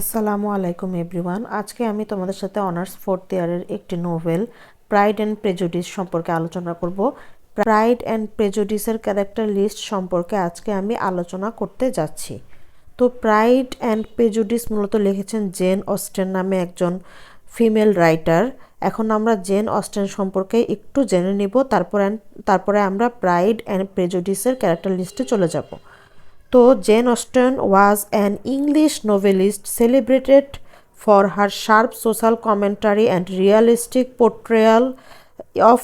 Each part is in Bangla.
আসসালামু আলাইকুম এভরিওয়ান। আজকে আমি তোমাদের সাথে অনার্স ফোর্থ ইয়ারের একটি নোভেল প্রাইড অ্যান্ড প্রেজুডিস সম্পর্কে আলোচনা করব। প্রাইড অ্যান্ড প্রেজুডিসের ক্যারেক্টার লিস্ট সম্পর্কে আজকে আমি আলোচনা করতে যাচ্ছি। তো প্রাইড অ্যান্ড প্রেজুডিস মূলত লিখেছেন জেন অস্টেন নামে একজন ফিমেল রাইটার। এখন আমরা জেন অস্টেন সম্পর্কে একটু জেনে নিব, তারপরে আমরা প্রাইড অ্যান্ড প্রেজুডিসের ক্যারেক্টার লিস্টে চলে যাব। So, Jane Austen was an English novelist celebrated for her sharp social commentary and realistic portrayal of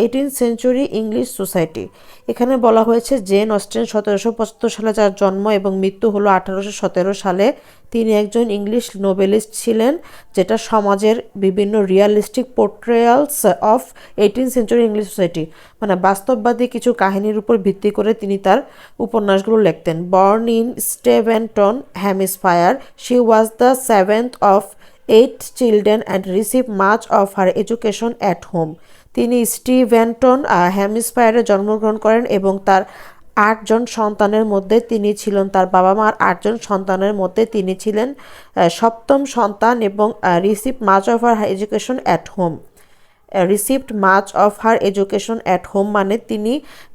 18th century English society. এখানে বলা হয়েছে জেন অস্টেন 1775 সালে যার জন্ম এবং মৃত্যু হলো 1817 সালে। তিনি একজন ইংলিশ নোবেলিস্ট ছিলেন, যেটা সমাজের বিভিন্ন realistic portrayals of 18th century English society, মানে বাস্তববাদী কিছু কাহিনীর উপর ভিত্তি করে তিনি তার উপন্যাসগুলো লিখতেন। Born in Steventon, Hampshire, she was the seventh of 8 children and receive much of her education at home. তিনি স্টিভেন্টন, হ্যামিসফায়ারে জন্মগ্রহণ করেন এবং তার 8 সন্তানের মধ্যে তিনি ছিলেন, তার বাবা মার 8 সন্তানের মধ্যে তিনি ছিলেন সপ্তম সন্তান এবং receive much of her education at home. Received much of her education at home মানে তিনি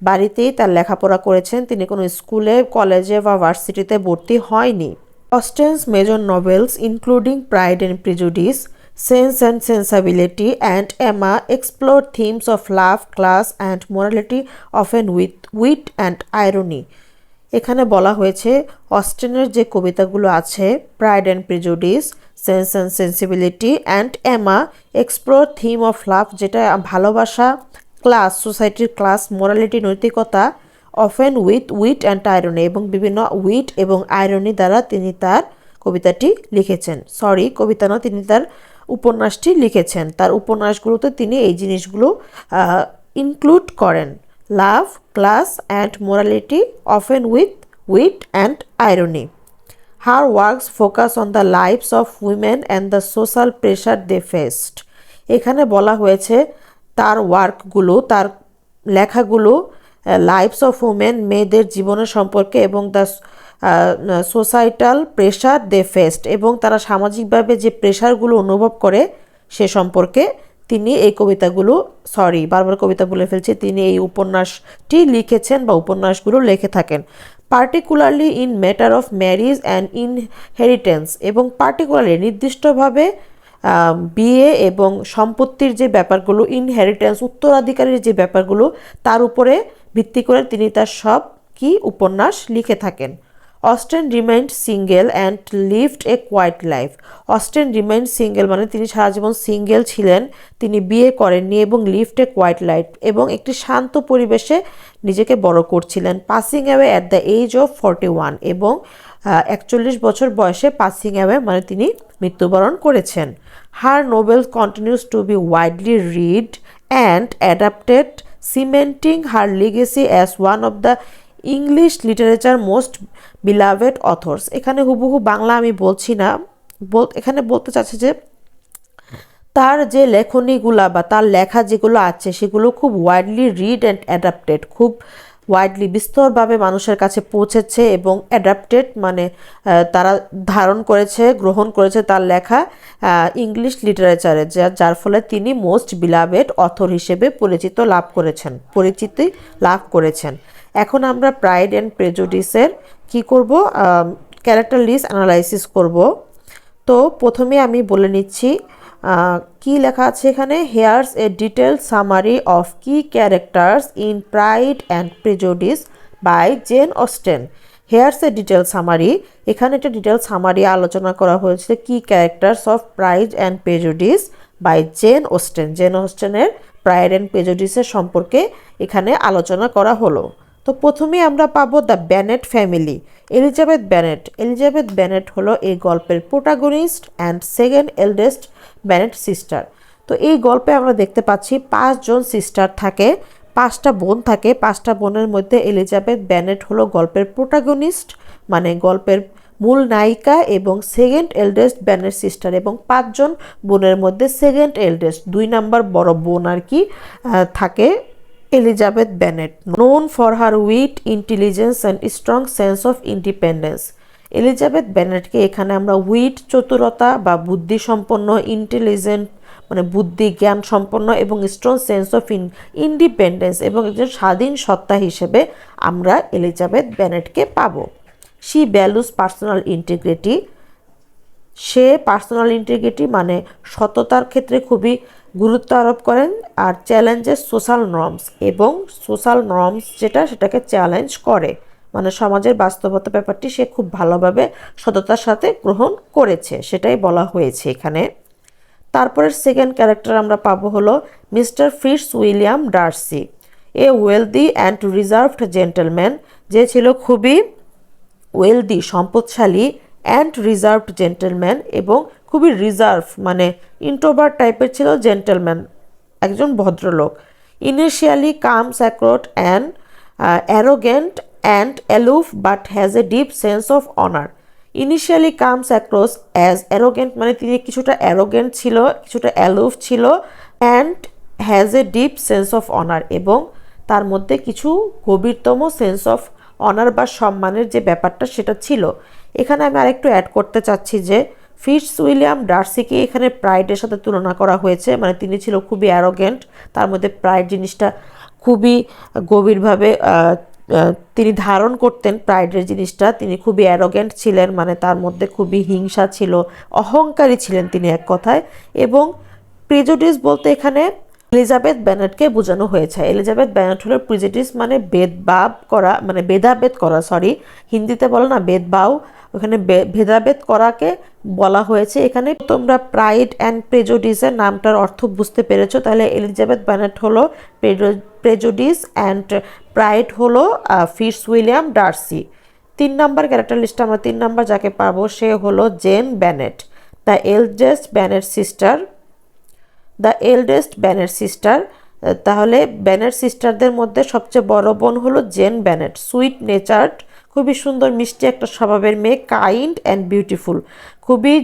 বাড়িতেই তার লেখাপড়া করেছেন, তিনি কোনো স্কুলে, কলেজে বা ভার্সিটিতে ভর্তি হয়নি। Austen's major novels, including Pride and Prejudice, Sense and Sensibility, and Emma, explore themes of love, class, and morality, often with wit and irony. এখানে বলা হয়েছে অস্টেনের যে কবিতাগুলো আছে, pride and prejudice, sense and sensibility and Emma, explore theme of love, যেটা ভালোবাসা, ক্লাস, সোসাইটির ক্লাস, মোরালিটি, নৈতিকতা, often with wit and irony, এবং বিভিন্ন উইট এবং আয়রনি দ্বারা তিনি তার কবিতাটি লিখেছেন। কবিতা না, তিনি তার উপন্যাসটি লিখেছেন। তার উপন্যাসগুলোতে তিনি এই জিনিসগুলো ইনক্লুড করেন: love, class and morality, often with wit and irony. Her works focus on the lifes of women and the social pressure they faced. এখানে বলা হয়েছে তার ওয়ার্কগুলো, তার লেখাগুলো লাইফস অফ উমেন, মেয়েদের জীবনের সম্পর্কে, এবং the societal pressure they faced, এবং তারা সামাজিকভাবে যে প্রেশারগুলো অনুভব করে সে সম্পর্কে তিনি এই কবিতাগুলো, বারবার কবিতা বলে ফেলছি, তিনি এই উপন্যাসটি লিখেছেন বা উপন্যাসগুলো লিখে থাকেন। Particularly in matter of marriage and inheritance, এবং পার্টিকুলারলি নির্দিষ্টভাবে বিয়ে এবং সম্পত্তির যে ব্যাপারগুলো, ইনহেরিটেন্স উত্তরাধিকারীর যে ব্যাপারগুলো, তার উপরে ভিত্তি করে তিনি তার সব উপন্যাস লিখে থাকেন। Austen remained single and lived a quiet life. Austen remained single মানে তিনি সারা জীবন সিঙ্গেল ছিলেন, তিনি বিয়ে করেননি, এবং লিভড এ কোয়াইট লাইফ, এবং একটি শান্ত পরিবেশে নিজেকে বড় করছিলেন। Passing away at the age of 41, এবং 41 বছর বয়সে পাসিং অ্যাওয়ে মানে তিনি মৃত্যুবরণ করেছেন। Her novel continues to be widely read and adapted, cementing her legacy as one of the English literature most beloved authors. এখানে হুবহু বাংলা আমি বলছি না, এখানে বলতে চাচ্ছে যে তার যে লেখনীগুলা বা তার লেখা যেগুলো আছে সেগুলো খুব ওয়াইডলি রিড অ্যান্ড অ্যাডাপ্টেড, খুব ওয়াইডলি বিস্তরভাবে মানুষের কাছে পৌঁছেছে, এবং অ্যাডাপ্টেড মানে তারা ধারণ করেছে, গ্রহণ করেছে তার লেখা ইংলিশ লিটারেচারে, যার ফলে তিনি মোস্ট বিলাভেড অথর হিসেবে পরিচিতি লাভ করেছেন। এখন আমরা প্রাইড অ্যান্ড প্রেজুডিসের কি করব, ক্যারেক্টার লিস্ট অ্যানালাইসিস করব। তো প্রথমে আমি বলে নিচ্ছি কি লেখা আছে এখানে। Here's a detailed summary of key characters in Pride and Prejudice by Jane Austen. Here's a detail summary, এখানে একটা ডিটেল সামারি আলোচনা করা হয়েছে key characters of Pride and Prejudice by Jane Austen. Jane অস্টেনের প্রাইড অ্যান্ড প্রেজুডিসের সম্পর্কে এখানে আলোচনা করা হলো। তো প্রথমেই আমরা পাবো the Bennet family. Elizabeth Bennet হলো এই গল্পের protagonist and second eldest Bennet sister. তো এই গল্পে আমরা দেখতে পাচ্ছি 5 সিস্টার থাকে, 5টা বোন থাকে। 5টা বোনের মধ্যে এলিজাবেথ বেনেট হলো গল্পের প্রোটাগনিস্ট, মানে গল্পের মূল নায়িকা, এবং সেকেন্ড এল্ডেস্ট বেনেট সিস্টার, এবং 5 বোনের মধ্যে সেকেন্ড এল্ডেস্ট 2 নাম্বার বড় বোন আর কি থাকে Elizabeth Bennett, known for her wit, intelligence and strong sense of independence. Elizabeth বেনেটকে এখানে আমরা উইট, চতুরতা বা বুদ্ধিসম্পন্ন, ইন্টেলিজেন্ট মানে বুদ্ধি জ্ঞান সম্পন্ন এবং স্ট্রং সেন্স অফ ইন্ডিপেন্ডেন্স এবং একজন স্বাধীন সত্তা হিসেবে আমরা এলিজাবেথ বেনেটকে পাবো। She values personal integrity, say personal integrity মানে সততার ক্ষেত্রে খুবই গুরুত্ব আরোপ করেন। আর চ্যালেঞ্জেস সোশ্যাল নর্মস, এবং সোশ্যাল নর্মস সেটাকে চ্যালেঞ্জ করে, মানে সমাজের বাস্তবতা ব্যাপারটি সে খুব ভালোভাবে সততার সাথে গ্রহণ করেছে, সেটাই বলা হয়েছে এখানে। তারপরের সেকেন্ড ক্যারেক্টার আমরা পাবো হলো Mr Fitzwilliam Darcy, a wealthy and reserved gentleman, যে ছিল খুবই ওয়েলদি সম্পদশালী অ্যান্ড রিজার্ভড জেন্টলম্যান এবং খুবই রিজার্ভ মানে ইন্ট্রোভার্ট টাইপের ছিল, জেন্টলম্যান একজন ভদ্রলোক। Initially comes across and arrogant and aloof but has a deep sense of honour. Initially comes across as arrogant মানে তিনি কিছুটা অ্যারোগেন্ট ছিল, কিছুটা অ্যালুফ ছিল, and has a deep sense of honour এবং তার মধ্যে কিছু গভীরতম সেন্স অফ অনার বা সম্মানের যে ব্যাপারটা সেটা ছিল। এখানে আমি আরেকটু অ্যাড করতে চাচ্ছি যে ফিটস উইলিয়াম ডার্সিকে এখানে প্রাইডের সাথে তুলনা করা হয়েছে, মানে তিনি ছিল খুবই অ্যারোগেন্ট, তার মধ্যে প্রাইড জিনিসটা খুবই গভীরভাবে তিনি ধারণ করতেন প্রাইডের জিনিসটা। তিনি খুবই অ্যারোগেন্ট ছিলেন, মানে তার মধ্যে খুবই হিংসা ছিল, অহংকারী ছিলেন তিনি এক কথায়। এবং প্রেজুডিস বলতে এখানে এলিজাবেথ বেনেটকে বোঝানো হয়েছে। এলিজাবেথ বেনেট হলো প্রেজুডিস মানে ভেদাভেদ করা, হিন্দিতে বলো না ভেদভাব, ওখানে ভেদাভেদ করাকে বলা হয়েছে এখানে। তোমরা প্রাইড অ্যান্ড প্রেজুডিসের নামটার অর্থ বুঝতে পেরেছো, তাহলে এলিজাবেথ বেনেট হলো প্রেজুডিস অ্যান্ড প্রাইড হলো ফিটস উইলিয়াম ডার্সি। 3 নম্বর ক্যারেক্টার লিস্টে আমরা 3 নম্বর যাকে পাবো সে হলো Jane Bennet, the eldest Bennet sister. তাহলে বেনেট সিস্টারদের মধ্যে সবচেয়ে বড় বোন হলো জেন বেনেট, সুইট নেচার্ড, খুবই সুন্দর মিষ্টি একটা স্বভাবের মেয়ে, কাইন্ড অ্যান্ড বিউটিফুল, খুবই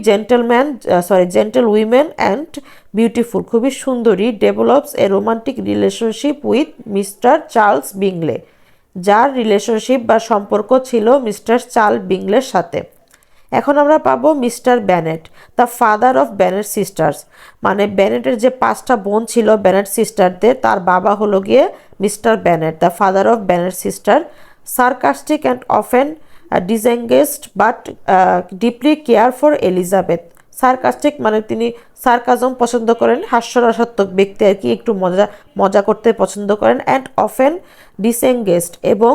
জেন্টল উইমেন অ্যান্ড বিউটিফুল, খুবই সুন্দরী। Develops a romantic relationship with mister Charles Bingley, যার রিলেশনশিপ বা সম্পর্ক ছিল মিস্টার চার্লস বিংলের সাথে। এখন আমরা পাবো mister Bennet, the father of Bennett sisters, মানে বেনেটের যে 5টা বোন ছিল বেনেট সিস্টারদের, তার বাবা হলো গিয়ে mister Bennet, the father of Bennet sister. Sarcastic and often disengaged but deeply care for Elizabeth. Sarcastic মানে তিনি সার্কাজম পছন্দ করেন, হাস্যরসাত্মক ব্যক্তি আর কি, একটু মজা করতে পছন্দ করেন। অ্যান্ড অফেন ডিসএঙ্গেজড এবং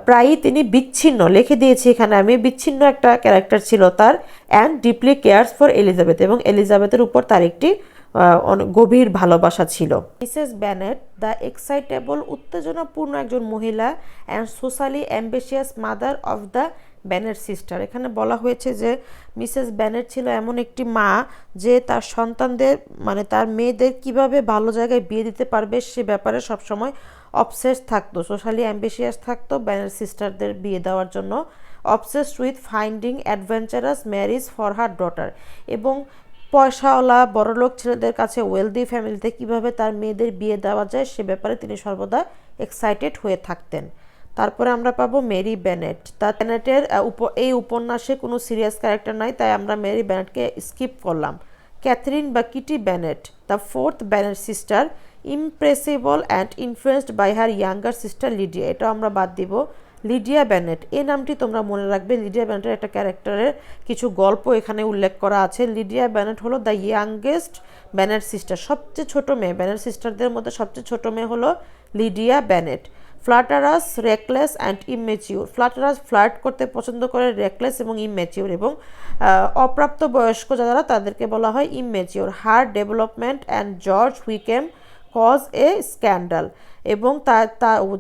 প্রায়ই তিনি বিচ্ছিন্ন, লিখে দিয়েছি এখানে আমি, বিচ্ছিন্ন একটা ক্যারেক্টার ছিল তার। And deeply cares for Elizabeth এবং এলিজাবেথের উপর তার একটি গভীর ভালোবাসা ছিল। মিসেস বেনেট, দ্য এক্সাইটেবল উত্তেজনাপূর্ণ একজন মহিলা and socially ambitious mother of the Bennett sister. এখানে বলা হয়েছে যে মিসেস বেনেট ছিল এমন একটি মা যে তার সন্তানদের মানে তার মেয়েদের কিভাবে ভালো জায়গায় বিয়ে দিতে পারবে সে ব্যাপারে সবসময় অবসেস থাকতো, সোশ্যালি অ্যাম্বিশিয়াস থাকতো বেনেট সিস্টারদের বিয়ে দেওয়ার জন্য। Obsessed with finding adventurous marriage for her daughter, এবং পয়সাওয়ালা বড়লোক ছেলেদের কাছে ওয়েলদি ফ্যামিলিতে কিভাবে তার মেয়েদের বিয়ে দেওয়া যায় সে ব্যাপারে তিনি সর্বদা এক্সাইটেড হয়ে থাকতেন। তারপরে আমরা পাবো মেরি বেনেট। তা বেনেটের এই উপন্যাসে কোনো সিরিয়াস ক্যারেক্টার নাই, তাই আমরা মেরি বেনেটকে স্কিপ করলাম। ক্যাথরিন বা Kitty Bennet, the 4th Bennet sister, impressible and influenced by her younger sister Lydia, এটা আমরা বাদ দিব। লিডিয়া বেনেট, এই নামটি তোমরা মনে রাখবে, লিডিয়া বেনেটের একটা ক্যারেক্টারের কিছু গল্প এখানে উল্লেখ করা আছে। লিডিয়া বেনেট হলো দ্য ইয়াংগেস্ট বেনেট সিস্টার, সবচেয়ে ছোট মেয়ে, বেনেট সিস্টারদের মধ্যে সবচেয়ে ছোট মেয়ে হলো Lydia Bennet. Flirtatious, reckless and immature, flirtatious flirt করতে পছন্দ করে, রেকলেস এবং ইমেচিউর এবং অপ্রাপ্ত বয়স্ক যারা তাদেরকে বলা হয় immature. Her development and George Wickham cause a scandal, এবং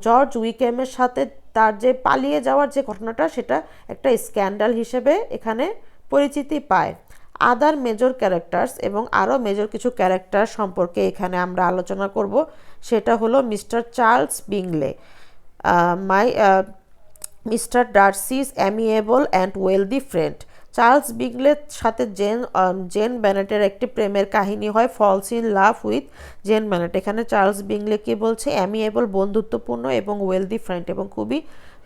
জর্জ উইকেমের সাথে তার যে পালিয়ে যাওয়ার যে ঘটনাটা সেটা একটা স্ক্যান্ডাল হিসেবে এখানে পরিচিতি পায়। আদার মেজর ক্যারেক্টার্স, এবং আরও মেজর কিছু ক্যারেক্টার সম্পর্কে এখানে আমরা আলোচনা করব, সেটা হলো mister Charles Bingley, mister Darcy's amiable and wealthy friend. Charles বিংলের সাথে জেন বেনেটের একটি প্রেমের কাহিনী হয়, falls in love with Jane Bennet. এখানে চার্লস বিংলে কি বলছে, অ্যামিয়েবল বন্ধুত্বপূর্ণ এবং ওয়েলদি ফ্রেন্ড এবং খুবই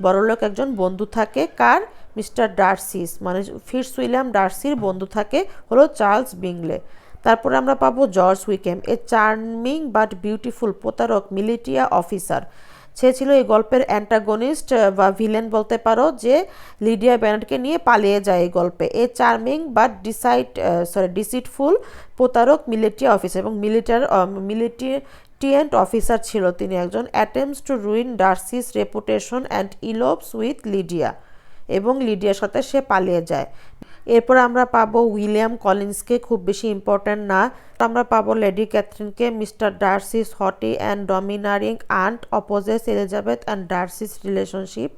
বড়লোক একজন বন্ধু থাকে কার, মিস্টার ডার্সিস, মানে ফিটজউইলিয়াম ডার্সির বন্ধু থাকে হলো চার্লস বিংলে। তারপরে আমরা পাবো George Wickham, a charming but beautiful প্রতারক মিলিটিয়া অফিসার। সে ছিল এই গল্পের অ্যান্টাগনিস্ট বা ভিলেন বলতে পারো, যে লিডিয়া বেনেটকে নিয়ে পালিয়ে যায় এই গল্পে। এ চার্মিং বাট ডিসিটফুল প্রতারক মিলিটিয়া অফিসার, এবং মিলিটিয়েন্ট অফিসার ছিল তিনি একজন। Attempts to ruin Darcy's reputation and elopes with Lydia, এবং লিডিয়ার সাথে সে পালিয়ে যায়। এরপর আমরা পাবো উইলিয়াম কলিন্সকে, খুব বেশি ইম্পর্ট্যান্ট না। আমরা পাবো লেডি ক্যাথরিনকে, mister Darcy's haughty and domineering aunt opposes Elizabeth and Darcy's relationship.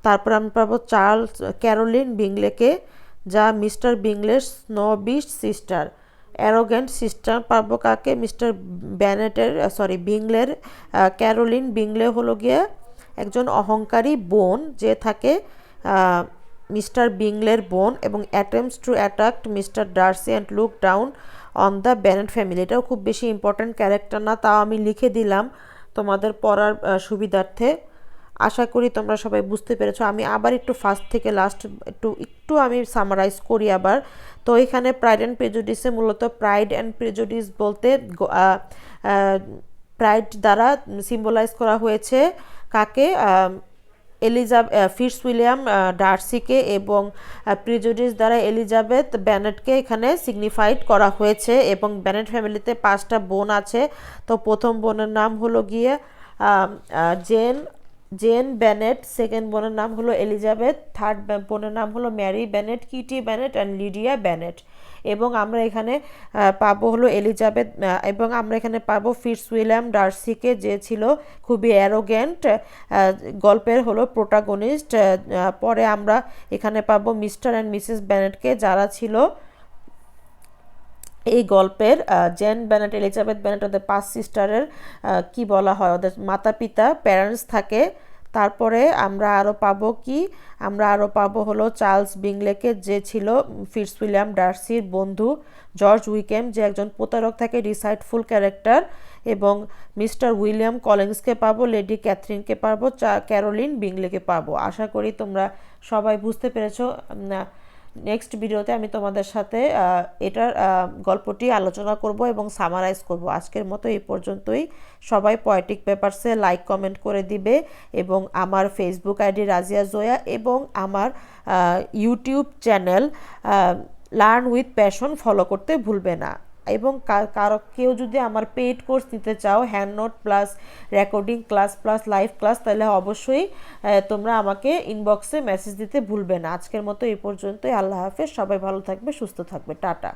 তারপর আমরা পাবো চার্লস ক্যারোলিন বিংলেকে, যা মিস্টার বিংলের স্নোবিশ সিস্টার। অ্যারোগেন্ট সিস্টার পাবো কাকে, মিস্টার বিংলের ক্যারোলিন বিংলে হলো গিয়ে একজন অহংকারী বোন, যে থাকে মিস্টার বিংলের বোন, এবং attempts to attack Mr Darcy and look down on the Bennet family. এটাও খুব বেশি ইম্পর্ট্যান্ট ক্যারেক্টার না, তাও আমি লিখে দিলাম তোমাদের পড়ার সুবিধার্থে। আশা করি তোমরা সবাই বুঝতে পেরেছো। আমি আবার একটু ফার্স্ট থেকে লাস্ট একটু আমি সামারাইজ করি আবার। তো এখানে প্রাইড অ্যান্ড প্রেজুডিসে মূলত প্রাইড অ্যান্ড প্রেজুডিস বলতে প্রাইড দ্বারা সিম্বলাইজ করা হয়েছে কাকে, ফিটজউইলিয়াম ডার্সিকে, এবং প্রেজুডিস দ্বারা এলিজাবেথ বেনেটকে এখানে সিগনিফাইড করা হয়েছে। এবং বেনেট ফ্যামিলিতে 5টা বোন আছে। তো প্রথম বোনের নাম হলো গিয়ে জেন বেনেট, সেকেন্ড বোনের নাম হলো এলিজাবেথ, থার্ড বোনের নাম হলো Mary Bennet, Kitty Bennet and Lydia Bennet. এবং আমরা এখানে পাবো হলো এলিজাবেথ, এবং আমরা এখানে পাবো ফিটজউইলিয়াম ডার্সিকে, যে ছিল খুবই অ্যারোগেন্ট, গল্পের হলো প্রোটাগনিস্ট। পরে আমরা এখানে পাবো মিস্টার অ্যান্ড মিসেস বেনেটকে, যারা ছিল এই গল্পের জেন বেনেট, এলিজাবেথ বেনেট, ওদের 5 সিস্টারের কি বলা হয়, ওদের মাতা পিতা প্যারেন্টস থাকে। তারপরে আমরা আরও পাবো হলো চার্লস বিংলেকে, যে ছিল ফিটজউইলিয়াম ডার্সির বন্ধু। জর্জ উইকেম, যে একজন প্রতারক থাকে, ডিসাইডফুল ক্যারেক্টার। এবং মিস্টার উইলিয়াম কলিন্সকে পাবো, লেডি ক্যাথরিনকে পাবো, ক্যারোলিন বিংলেকে পাবো। আশা করি তোমরা সবাই বুঝতে পেরেছো। নেক্সট ভিডিওতে আমি তোমাদের সাথে এটার গল্পটি আলোচনা করব এবং সামারাইজ করব। আজকের মতো এই পর্যন্তই। সবাই পয়েটিক পেপারসে লাইক কমেন্ট করে দিবে, এবং আমার ফেসবুক আইডি রাজিয়া জোয়া, এবং আমার YouTube channel learn with passion follow করতে ভুলবে না। এবং কেউ যদি আমার পেইড কোর্স নিতে চাও, hand note plus recording class plus live class, তাহলে অবশ্যই তোমরা আমাকে ইনবক্সে মেসেজ দিতে ভুলবে না। আজকের মতো এই পর্যন্তই। আল্লাহ হাফেজ, সবাই ভালো থাকবে, সুস্থ থাকবে, টাটা।